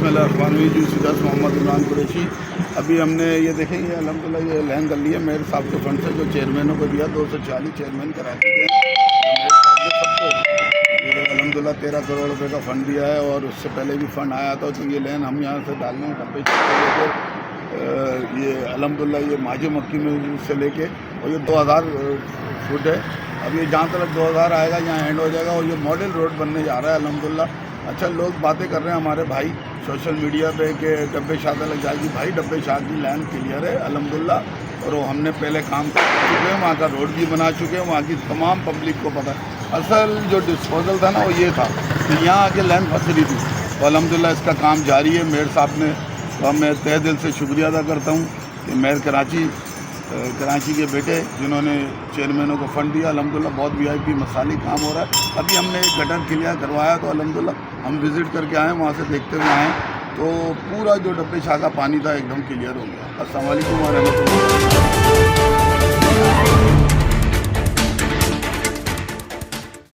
बिस्मिल्लाहिर्रहमानिर्रहीम मोहम्मद इमरान कुरैशी। अभी हमने ये देखें, ये अलहमदुलिल्लाह ये लैंड कर लिया मेयर साहब के फंड से, जो चेयरमैनों को दिया 240 चेयरमैन करा चुके हैं मेयर साहब ने सबको। ये अलहमदुलिल्लाह 13 करोड़ रुपए का फ़ंड दिया है और उससे पहले भी फ़ंड आया था। तो ये लैंड हम यहाँ से डालने हैं डब्बे से लेके, ये अलहमदुलिल्लाह ये माजी मक्की में से लेके, और ये 2000 फुट है। अब ये जहाँ तक 2000 आएगा यहाँ एंड हो जाएगा और ये मॉडल रोड बनने जा रहा है अलहमदुलिल्लाह। अच्छा, लोग बातें कर रहे हैं हमारे भाई सोशल मीडिया पे कि डब्बे शाह लग जाएगी। भाई डब्बे शाह की लैंड क्लियर है अल्हम्दुलिल्लाह, और वो हमने पहले काम कर चुके हैं, वहाँ का रोड भी बना चुके हैं, वहाँ की तमाम पब्लिक को पता है। असल जो डिस्पोजल था ना वो ये था कि यहाँ आके लैंड फंस रही थी, तो अल्हम्दुलिल्लाह इसका काम जारी है मेयर साहब ने। तो मैं तहे दिल से शुक्रिया अदा करता हूँ कि मेयर कराची के बेटे जिन्होंने चेयरमैनों को फ़ंड दिया। अल्हम्दुलिल्लाह बहुत VIP मसाली काम हो रहा है। अभी हमने एक गटर क्लियर करवाया, तो अल्हम्दुलिल्लाह हम विज़िट करके आए, वहाँ से देखते हुए आए, तो पूरा जो डब्बे शाह का पानी था एकदम क्लियर हो गया। अस्सलाम वालेकुम व रहमतुल्लाह।